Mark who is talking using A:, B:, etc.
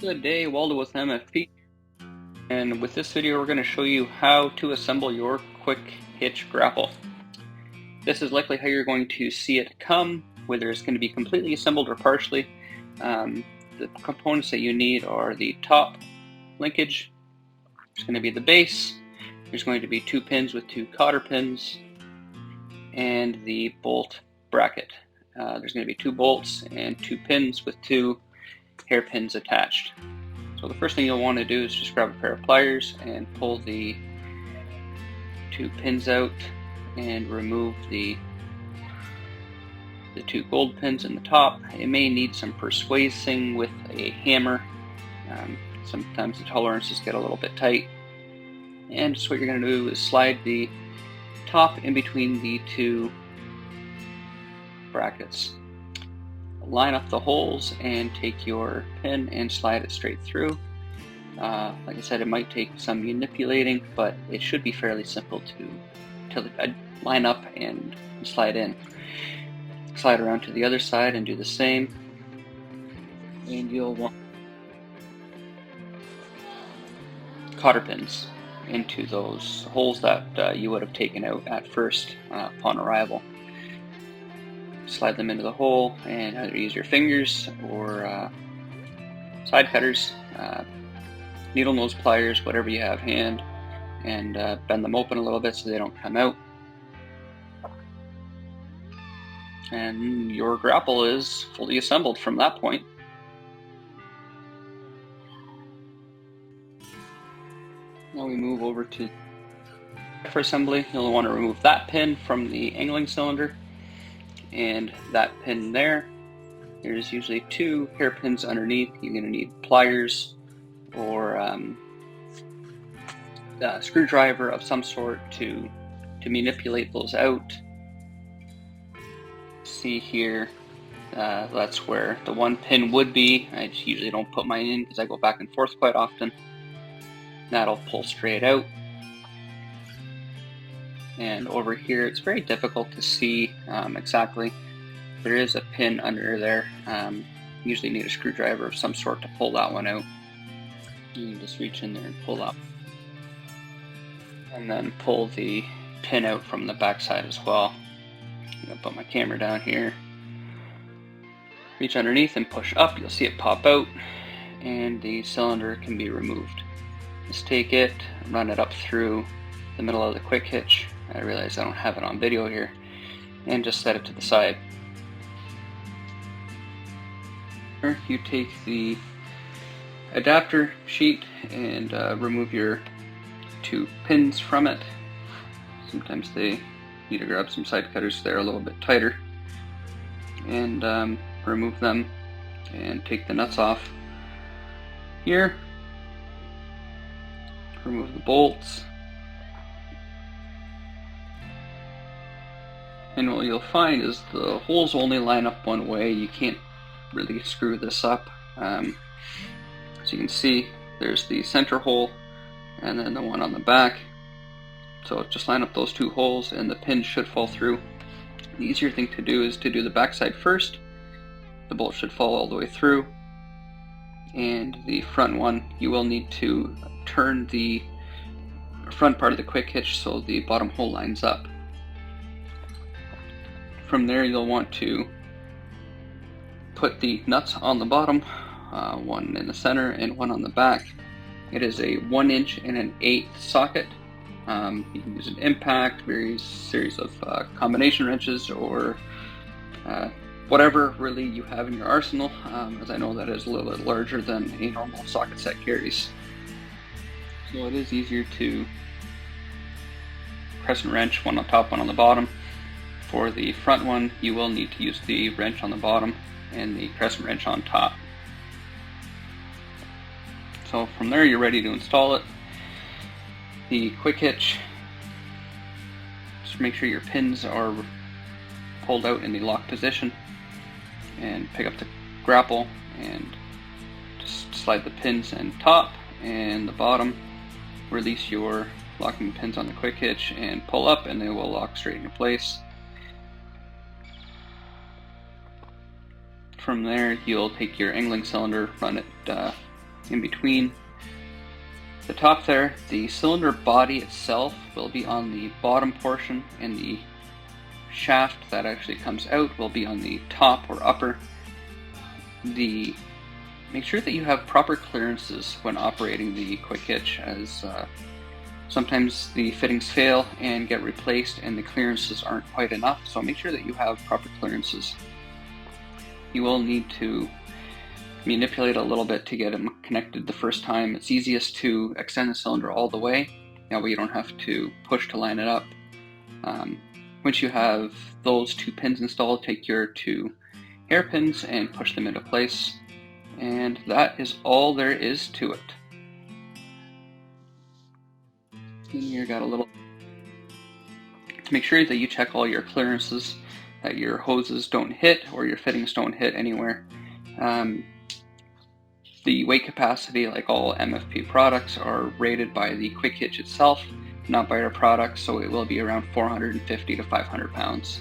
A: Good day, Waldo with MFP, and with this video we're going to show you how to assemble your quick hitch grapple. This is likely how you're going to see it come, whether it's going to be completely assembled or partially. The components that you need are the top linkage, there's going to be the base, there's going to be 2 pins with 2 cotter pins, and the bolt bracket. There's going to be 2 bolts and 2 pins with 2 hairpins attached. So the first thing you'll want to do is just grab a pair of pliers and pull the 2 pins out and remove the 2 gold pins in the top. It may need some persuasing with a hammer. Sometimes the tolerances get a little bit tight. And just what you're going to do is slide the top in between the 2 brackets. Line up the holes and take your pin and slide it straight through. Like I said, it might take some manipulating, but it should be fairly simple to line up and slide in. Slide around to the other side and do the same. And you'll want cotter pins into those holes that you would have taken out at first upon arrival. Slide them into the hole and either use your fingers or side cutters, needle nose pliers, whatever you have hand, and bend them open a little bit so they don't come out. And your grapple is fully assembled from that point. Now we move over to for assembly. You'll want to remove that pin from the angling cylinder and that pin there. There's usually 2 hairpins underneath. You're going to need pliers or a screwdriver of some sort to manipulate those out. See here, that's where the 1 pin would be. I just usually don't put mine in because I go back and forth quite often. That'll pull straight out. And over here, it's very difficult to see exactly. There is a pin under there. Usually need a screwdriver of some sort to pull that one out. You can just reach in there and pull out. And then pull the pin out from the back side as well. I'm going to put my camera down here. Reach underneath and push up. You'll see it pop out. And the cylinder can be removed. Just take it, run it up through the middle of the quick hitch. I realize I don't have it on video here, and just set it to the side. You take the adapter sheet and remove your 2 pins from it. Sometimes they need to grab some side cutters so they're a little bit tighter, and remove them and take the nuts off here. Remove the bolts. And what you'll find is the holes only line up one way. You can't really screw this up. As you can see, there's the center hole and then the one on the back. So just line up those 2 holes and the pin should fall through. The easier thing to do is to do the back side first. The bolt should fall all the way through. And the front one, you will need to turn the front part of the quick hitch so the bottom hole lines up. From there, you'll want to put the nuts on the bottom, 1 in the center and 1 on the back. It is a 1" and 1/8 socket. You can use an impact, various series of combination wrenches, or whatever really you have in your arsenal, as I know that is a little bit larger than a normal socket set carries. So it is easier to crescent wrench, 1 on top, 1 on the bottom. For the front one, you will need to use the wrench on the bottom and the crescent wrench on top. So from there, you're ready to install it. The quick hitch, just make sure your pins are pulled out in the lock position, and pick up the grapple and just slide the pins in top and the bottom. Release your locking pins on the quick hitch and pull up, and they will lock straight into place. From there, you'll take your angling cylinder, run it in between the top there. The cylinder body itself will be on the bottom portion, and the shaft that actually comes out will be on the top or upper. Make sure that you have proper clearances when operating the quick hitch, as sometimes the fittings fail and get replaced and the clearances aren't quite enough, so make sure that you have proper clearances. You will need to manipulate a little bit to get them connected the first time. It's easiest to extend the cylinder all the way, that way you don't have to push to line it up. Once you have those 2 pins installed, take your 2 hairpins and push them into place, and that is all there is to it. And you got a little, make sure that you check all your clearances, that your hoses don't hit or your fittings don't hit anywhere. The weight capacity, like all MFP products, are rated by the quick hitch itself, not by our products, so it will be around 450 to 500 pounds.